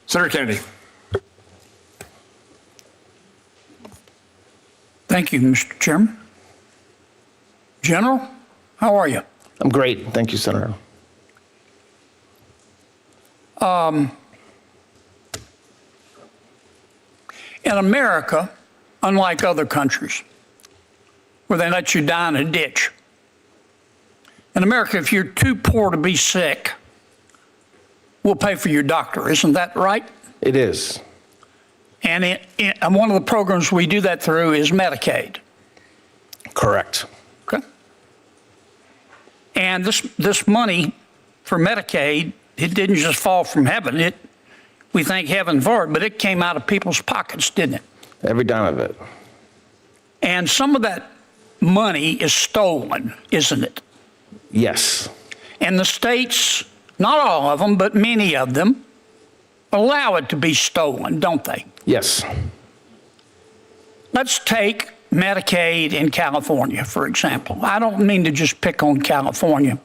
Senator Kennedy. Thank you, Mr. Chairman. General, how are you? I'm great. Thank you, Senator. In America, unlike other countries, where they let you die in a ditch, in America, if you're too poor to be sick, we'll pay for your doctor. Isn't that right? It is. And one of the programs we do that through is Medicaid. Correct. Okay. And this money for Medicaid, it didn't just fall from heaven. We thank heaven for it, but it came out of people's pockets, didn't it? Every dime of it. And some of that money is stolen, isn't it? Yes. And the states, not all of them, but many of them, allow it to be stolen, don't they? Yes. Let's take Medicaid in California, for example. I don't mean to just pick on California,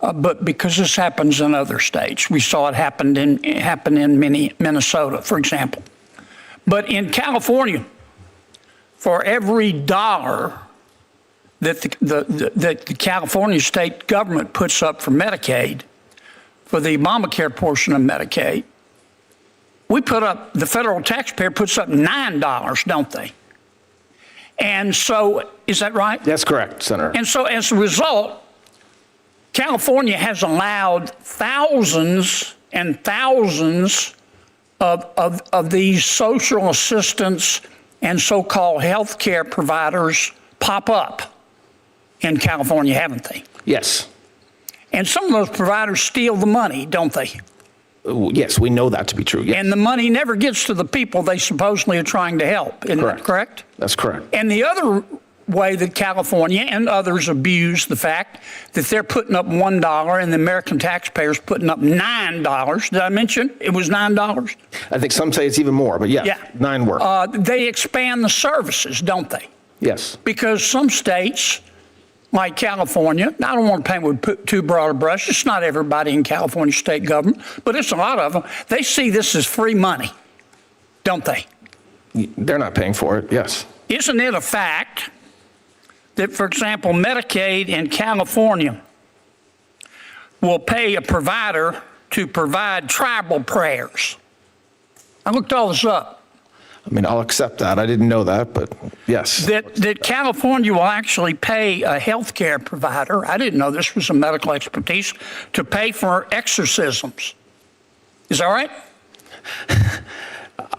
but because this happens in other states. We saw it happen in Minnesota, for example. But in California, for every dollar that the California state government puts up for Medicaid, for the Obamacare portion of Medicaid, the federal taxpayer puts up $9, don't they? And so, is that right? That's correct, Senator. And so, as a result, California has allowed thousands and thousands of these social assistance and so-called health care providers pop up in California, haven't they? Yes. And some of those providers steal the money, don't they? Yes, we know that to be true. Yes. And the money never gets to the people they supposedly are trying to help. Isn't that correct? That's correct. And the other way that California and others abuse the fact that they're putting up $1 and the American taxpayers putting up $9. Did I mention it was $9? I think some say it's even more, but yeah. 9 work. They expand the services, don't they? Yes. Because some states, like California, I don't want to paint with too broad a brush. It's not everybody in California state government, but it's a lot of them. They see this as free money, don't they? They're not paying for it, yes. Isn't it a fact that, for example, Medicaid in California will pay a provider to provide tribal prayers? I looked all this up. I mean, I'll accept that. I didn't know that, but yes. That California will actually pay a health care provider, I didn't know this was a medical expertise, to pay for exorcisms. Is that right?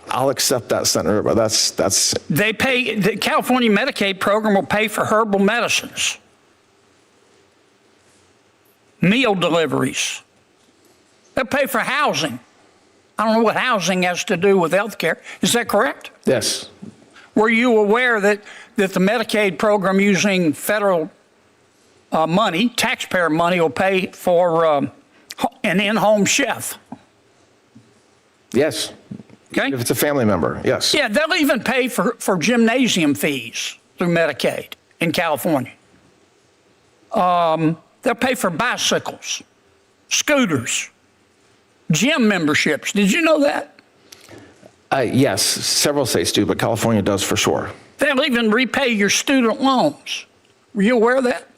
I'll accept that, Senator, but that's. They pay, the California Medicaid program will pay for herbal medicines, meal deliveries. They'll pay for housing. I don't know what housing has to do with health care. Is that correct? Yes. Were you aware that the Medicaid program using federal money, taxpayer money, will pay for an in-home chef? Yes. Okay. If it's a family member, yes. Yeah, they'll even pay for gymnasium fees through Medicaid in California. They'll pay for bicycles, scooters, gym memberships. Did you know that? Yes, several states do, but California does for sure. They'll even repay your student loans. Were you aware of that?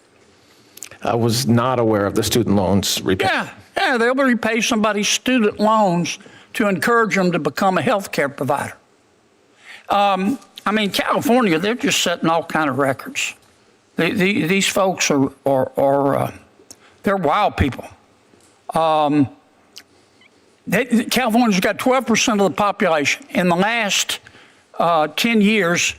I was not aware of the student loans repayment. Yeah, they'll repay somebody's student loans to encourage them to become a health care provider. I mean, California, they're just setting all kind of records. These folks are they're wild people. California's got 12% of the population. In the last 10 years,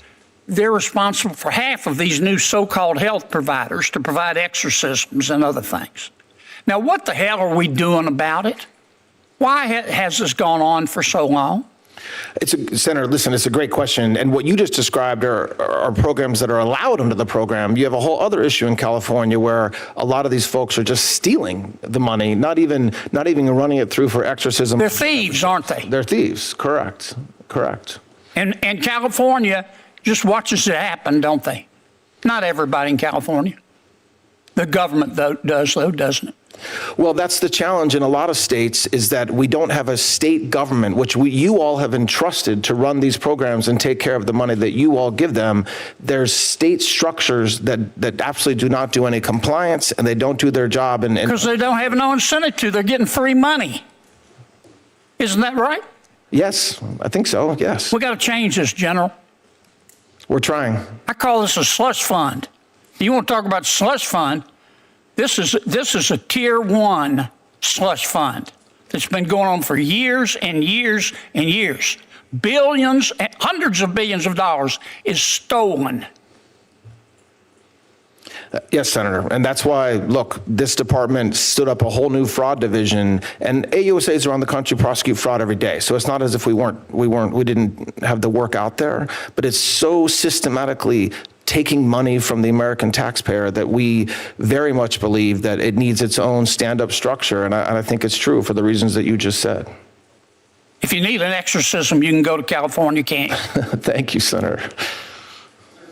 they're responsible for half of these new so-called health providers to provide exorcisms and other things. Now, what the hell are we doing about it? Why has this gone on for so long? Senator, listen, it's a great question. And what you just described are programs that are allowed under the program. You have a whole other issue in California where a lot of these folks are just stealing the money, not even running it through for exorcism. They're thieves, aren't they? They're thieves, correct. And California just watches it happen, don't they? Not everybody in California. The government, though, doesn't it? Well, that's the challenge in a lot of states, is that we don't have a state government, which you all have entrusted to run these programs and take care of the money that you all give them. There's state structures that absolutely do not do any compliance, and they don't do their job. Because they don't have no incentive to. They're getting free money. Isn't that right? Yes, I think so, yes. We got to change this, General. We're trying. I call this a slush fund. You want to talk about slush fund? This is a tier 1 slush fund that's been going on for years and years and years. Billions, hundreds of billions of dollars is stolen. Yes, Senator. And that's why, look, this department stood up a whole new fraud division, and AUSAs around the country prosecute fraud every day. So it's not as if we didn't have the work out there, but it's so systematically taking money from the American taxpayer that we very much believe that it needs its own stand-up structure. And I think it's true for the reasons that you just said. If you need an exorcism, you can go to California, can't you? Thank you, Senator.